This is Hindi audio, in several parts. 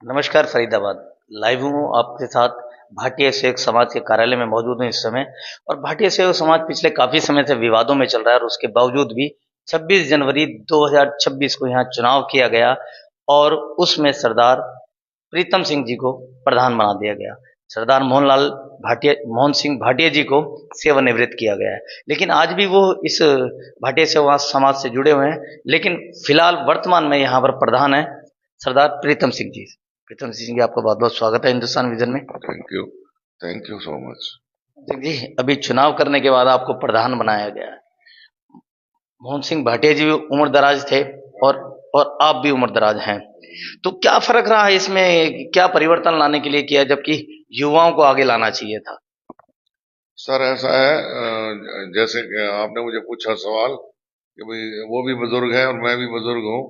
नमस्कार फरीदाबाद। लाइव हूँ आपके साथ। भाटिया सेवक समाज के कार्यालय में मौजूद हूँ इस समय। और भाटिया सेवक समाज पिछले काफी समय से विवादों में चल रहा है और उसके बावजूद भी 26 जनवरी 2026 को यहाँ चुनाव किया गया और उसमें सरदार प्रीतम सिंह जी को प्रधान बना दिया गया। सरदार मोहन सिंह भाटिया जी को सेवानिवृत्त किया गया है, लेकिन आज भी वो इस भाटिया सेवा समाज से जुड़े हुए हैं। लेकिन फिलहाल वर्तमान में यहाँ पर प्रधान है सरदार प्रीतम सिंह जी। प्रीतम सिंह जी, आपका बहुत बहुत स्वागत है हिंदुस्तान विजन में। थैंक यू सो मच जी, अभी चुनाव करने के बाद आपको प्रधान बनाया गया है। मोहन सिंह भाटिया जी भी उम्र दराज थे और और आप भी उम्र दराज हैं, तो क्या फर्क रहा है इसमें? क्या परिवर्तन लाने के लिए किया जबकि युवाओं को आगे लाना चाहिए था? सर। ऐसा है, जैसे कि आपने मुझे पूछा सवाल कि भाई वो भी बुजुर्ग है और मैं भी बुजुर्ग हूँ।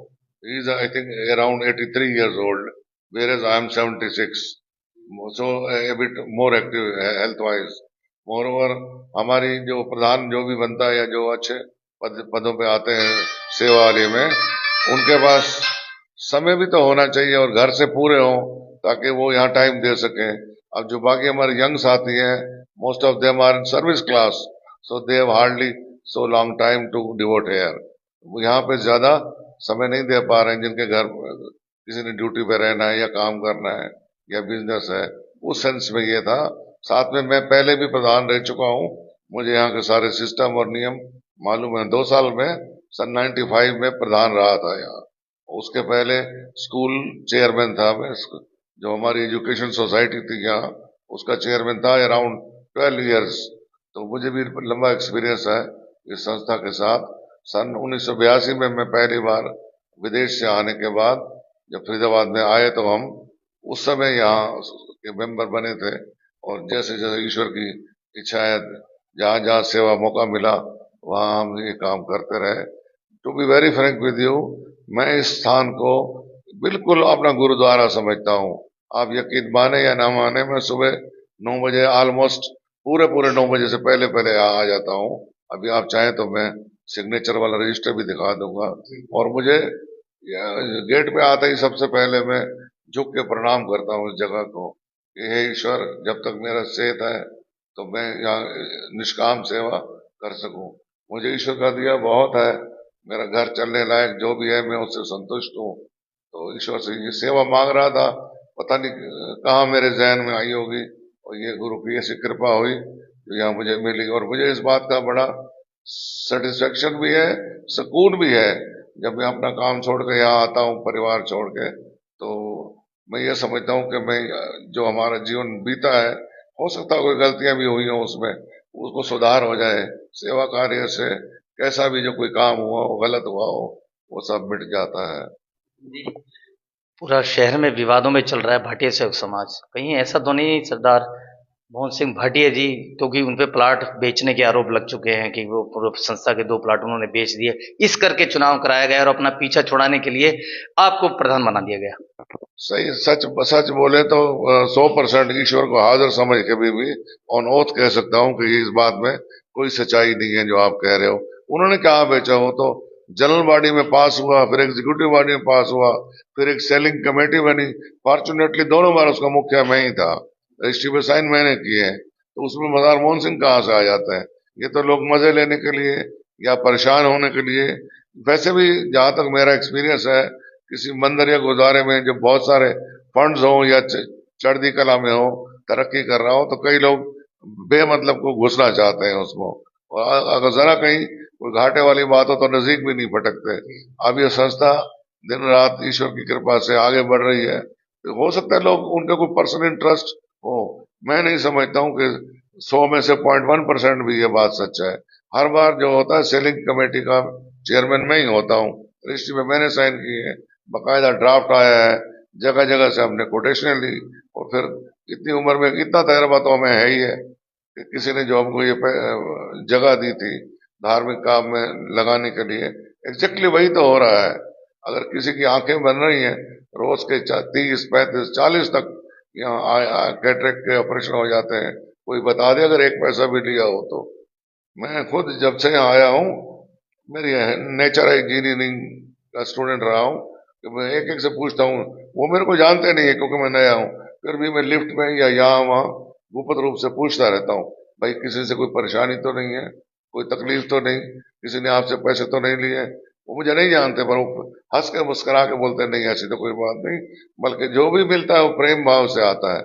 He is I think around 83 years old, whereas I am 76, so a bit more active health wise. मोर हमारी जो प्रधान जो भी बनता है या जो अच्छे पदों पे आते हैं सेवा वाले में, उनके पास समय भी तो होना चाहिए और घर से पूरे हों ताकि वो यहाँ टाइम दे सकें। अब जो बाकी हमारे यंग साथी हैं, most of them are in service class, so they have hardly so long time to devote here. यहाँ पे ज्यादा समय नहीं दे पा रहे हैं, जिनके घर किसी ने ड्यूटी पे रहना है या काम करना है या बिजनेस है। उस सेंस में ये था। साथ में मैं पहले भी प्रधान रह चुका हूँ, मुझे यहाँ के सारे सिस्टम और नियम मालूम है। 2 साल में सन 95 में प्रधान रहा था यहाँ। उसके पहले स्कूल चेयरमैन था मैं, जो हमारी एजुकेशन सोसाइटी थी यहाँ, उसका चेयरमैन था अराउंड 12 years। तो मुझे भी लंबा एक्सपीरियंस है इस संस्था के साथ। सन 1982 में मैं पहली बार विदेश से आने के बाद जब फरीदाबाद में आए तो हम उस समय यहाँ के मेंबर बने थे। और जैसे जैसे ईश्वर की इच्छा है, जहाँ जहाँ सेवा मौका मिला वहाँ हम ये काम करते रहे। To be very frank with you, मैं इस स्थान को बिल्कुल अपना गुरुद्वारा समझता हूँ। आप यकीन माने या ना माने, मैं सुबह 9 बजे ऑलमोस्ट पूरे पूरे 9 बजे से पहले पहले आ जाता हूँ। अभी आप चाहें तो मैं सिग्नेचर वाला रजिस्टर भी दिखा दूंगा। और मुझे गेट पे आते ही सबसे पहले मैं झुक के प्रणाम करता हूँ इस जगह को कि हे ईश्वर, जब तक मेरा सेहत है तो मैं यहाँ निष्काम सेवा कर सकूं। मुझे ईश्वर का दिया बहुत है, मेरा घर चलने लायक जो भी है मैं उससे संतुष्ट हूँ। तो ईश्वर से ये सेवा मांग रहा था, पता नहीं कहाँ मेरे जहन में आई होगी और ये गुरु की ऐसी कृपा हुई जो यहाँ मुझे मिली। और मुझे इस बात का बड़ा सेटिस्फेक्शन भी है, सुकून भी है, जब मैं अपना काम छोड़ के यहाँ आता हूँ परिवार छोड़ के, तो मैं ये समझता हूँ कि मैं जो हमारा जीवन बीता है, हो सकता है कोई गलतियां भी हुई हो उसमें, उसको सुधार हो जाए। सेवा कार्य से कैसा भी जो कोई काम हुआ हो, गलत हुआ हो, वो सब मिट जाता है। जी, पूरा शहर में विवादों में चल रहा है भाटिया सेवक समाज। कहीं ऐसा तो नहीं सरदार मोहन सिंह भाटिया जी, क्योंकि उन पे प्लाट बेचने के आरोप लग चुके हैं कि वो पूर्व संस्था के 2 प्लाट उन्होंने बेच दिए, इस करके चुनाव कराया गया और अपना पीछा छुड़ाने के लिए आपको प्रधान बना दिया गया। सही, सच सच बोले तो 100% ईश्वर को हाजिर समझ के भी ऑन ओथ कह सकता हूँ कि इस बात में कोई सच्चाई नहीं है जो आप कह रहे हो। उन्होंने कहा बेचा, हो तो जनरल बॉडी में पास हुआ, फिर एग्जीक्यूटिव बॉडी में पास हुआ, फिर एक सेलिंग कमेटी बनी। फॉर्चुनेटली दोनों बार उसका मुखिया मैं ही था, रजिस्ट्री पे साइन मैंने किए हैं, तो उसमें मदार मोहन सिंह कहाँ से आ जाता है? ये तो लोग मजे लेने के लिए या परेशान होने के लिए। वैसे भी जहां तक मेरा एक्सपीरियंस है, किसी मंदिर या गुरुद्वारे में जब बहुत सारे फंड्स हो या चढ़ती कला में हो, तरक्की कर रहा हो, तो कई लोग बेमतलब को घुसना चाहते हैं उसमें। और अगर जरा कहीं कोई घाटे वाली बात हो तो नजदीक भी नहीं फटकते। अब ये संस्था दिन रात ईश्वर की कृपा से आगे बढ़ रही है, तो हो सकता है लोग उनका कोई पर्सनल इंटरेस्ट हो। मैं नहीं समझता हूँ कि 100 में से 0.1% भी ये बात सच है। हर बार जो होता है सेलिंग कमेटी का चेयरमैन मैं ही होता हूँ, रजिस्ट्री में मैंने साइन किए हैं, बकायदा ड्राफ्ट आया है, जगह जगह से हमने कोटेशन ली। और फिर इतनी उम्र में इतना तजर्बा तो हमें है ही है कि किसी ने जो हमको ये जगह दी थी धार्मिक काम में लगाने के लिए, एग्जैक्टली वही तो हो रहा है। अगर किसी की आंखें बन रही हैं, रोज के 30, 35, 40 तक यहाँ कैटरेक्ट के ऑपरेशन हो जाते हैं, कोई बता दे अगर एक पैसा भी लिया हो तो। मैं खुद जब से यहाँ आया हूँ, मेरी नेचर इंजीनियरिंग का स्टूडेंट रहा हूँ, कि मैं एक एक से पूछता हूँ, वो मेरे को जानते नहीं है क्योंकि मैं नया हूँ, फिर भी मैं लिफ्ट में या यहाँ वहाँ गुप्त रूप से पूछता रहता हूँ, भाई किसी से कोई परेशानी तो नहीं है, कोई तकलीफ तो नहीं, किसी ने आपसे पैसे तो नहीं लिए। वो मुझे नहीं जानते पर वो हंस के मुस्कुरा के बोलते हैं, नहीं ऐसी तो कोई बात नहीं, बल्कि जो भी मिलता है वो प्रेम भाव से आता है।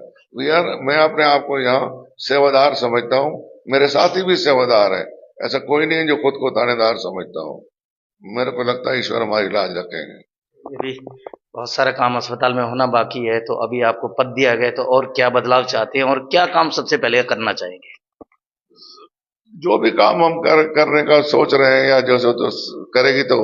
मैं अपने आप को यहाँ सेवादार समझता हूँ, मेरे साथी भी सेवादार है, ऐसा कोई नहीं है जो खुद को थानेदार समझता हूँ। मेरे को लगता है ईश्वर हमारी लाज रखेंगे। ये भी बहुत सारा काम अस्पताल में होना बाकी है, तो अभी आपको पद दिया गया तो और क्या बदलाव चाहते हैं और क्या काम सबसे पहले करना चाहेंगे? जो भी काम हम करने का सोच रहे हैं या जो सो तो करेगी तो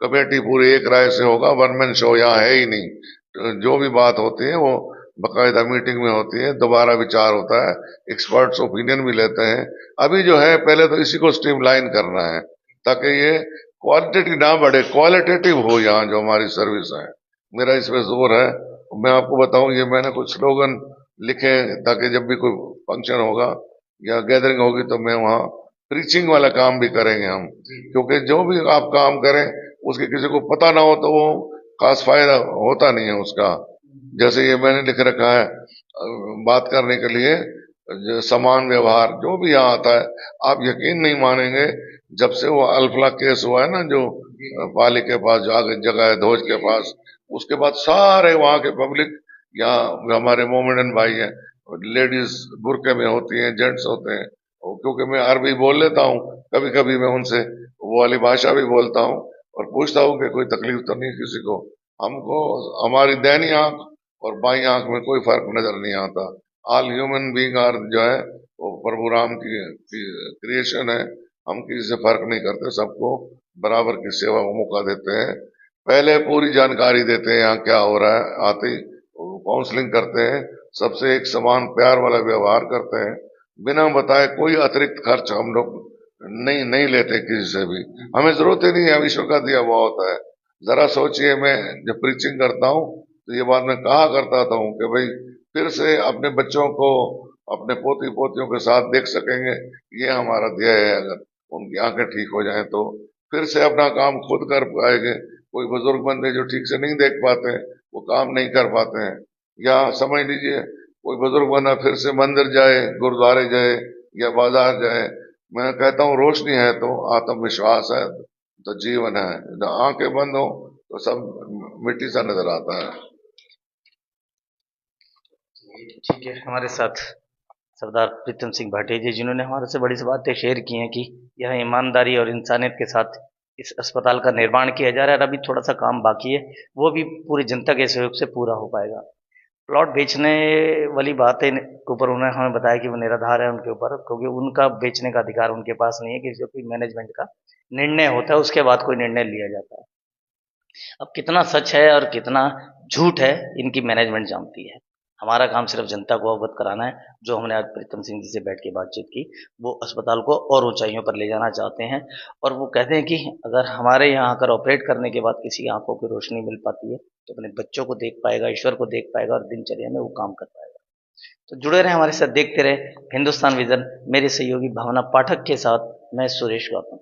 कमेटी पूरी एक राय से होगा, वन मैन शो यहाँ है ही नहीं। तो जो भी बात होती है वो बकायदा मीटिंग में होती है, दोबारा विचार होता है, एक्सपर्ट्स ओपिनियन भी लेते हैं। अभी जो है पहले तो इसी को स्ट्रीमलाइन करना है ताकि ये क्वालिटेटिव ना बढ़े, क्वालिटेटिव हो यहाँ जो हमारी सर्विस है। मेरा इसमें जोर है। मैं आपको बताऊं, ये मैंने कुछ स्लोगन लिखे ताकि जब भी कोई फंक्शन होगा या गैदरिंग होगी तो मैं वहाँ प्रीचिंग वाला काम भी करेंगे हम, क्योंकि जो भी आप काम करें उसके किसी को पता ना हो तो वो खास फायदा होता नहीं है उसका। जैसे ये मैंने लिख रखा है बात करने के लिए, समान व्यवहार जो भी यहाँ आता है, आप यकीन नहीं मानेंगे, जब से वो अल्फला केस हुआ है ना, जो पाली के पास जाके जगह है धोज के पास, उसके बाद सारे वहाँ के पब्लिक, यहाँ हमारे मोमेडन भाई हैं, लेडीज बुरके में होती हैं, जेंट्स होते हैं, और क्योंकि मैं अरबी बोल लेता हूँ, कभी कभी मैं उनसे वो वाली भाषा भी बोलता हूँ और पूछता हूँ कि कोई तकलीफ तो नहीं किसी को। हमको हमारी दैनी आंख और बाई आंख में कोई फर्क नजर नहीं आता। ऑल ह्यूमन बीइंग आर जो है वो प्रभु राम की क्रिएशन है। हम किसी से फर्क नहीं करते, सबको बराबर की सेवा का मौका देते हैं। पहले पूरी जानकारी देते हैं यहाँ क्या हो रहा है, आते ही काउंसलिंग करते हैं, सबसे एक समान प्यार वाला व्यवहार करते हैं, बिना बताए कोई अतिरिक्त खर्च हम लोग नहीं नहीं लेते किसी से भी। हमें जरूरत ही नहीं है, ईश्वर का दिया हुआ होता है। जरा सोचिए, मैं जब प्रीचिंग करता हूँ तो ये बात मैं कहा करता था हूँ कि भाई फिर से अपने बच्चों को अपने पोती पोतियों के साथ देख सकेंगे, ये हमारा ध्येय है। अगर उनकी आंखें ठीक हो जाएं तो फिर से अपना काम खुद कर पाएंगे। कोई बुजुर्ग बंदे जो ठीक से नहीं देख पाते हैं, वो काम नहीं कर पाते हैं, या समझ लीजिए कोई बुजुर्ग बंदा फिर से मंदिर जाए, गुरुद्वारे जाए या बाजार जाए। मैं कहता हूँ रोशनी है तो आत्मविश्वास है तो जीवन है, जब आंखें बंद हो तो सब मिट्टी सा नजर आता है। ठीक है, हमारे साथ सरदार प्रीतम सिंह भाटिया जी, जिन्होंने हमारे से बड़ी सी बातें शेयर की हैं कि यह ईमानदारी और इंसानियत के साथ इस अस्पताल का निर्माण किया जा रहा है और अभी थोड़ा सा काम बाकी है, वो भी पूरी जनता के सहयोग से पूरा हो पाएगा। प्लॉट बेचने वाली बातें के ऊपर उन्होंने हमें बताया कि वो निराधार है उनके ऊपर, क्योंकि उनका बेचने का अधिकार उनके पास नहीं है, कि जो कोई मैनेजमेंट का निर्णय होता है उसके बाद कोई निर्णय लिया जाता है। अब कितना सच है और कितना झूठ है, इनकी मैनेजमेंट जानती है। हमारा काम सिर्फ जनता को अवगत कराना है। जो हमने आज प्रीतम सिंह जी से बैठ के बातचीत की, वो अस्पताल को और ऊंचाइयों पर ले जाना चाहते हैं, और वो कहते हैं कि अगर हमारे यहाँ आकर ऑपरेट करने के बाद किसी की आंखों की रोशनी मिल पाती है तो अपने बच्चों को देख पाएगा, ईश्वर को देख पाएगा और दिनचर्या में वो काम कर पाएगा। तो जुड़े रहे हमारे साथ, देखते रहे हिंदुस्तान विजन। मेरे सहयोगी भावना पाठक के साथ मैं सुरेश गौतम।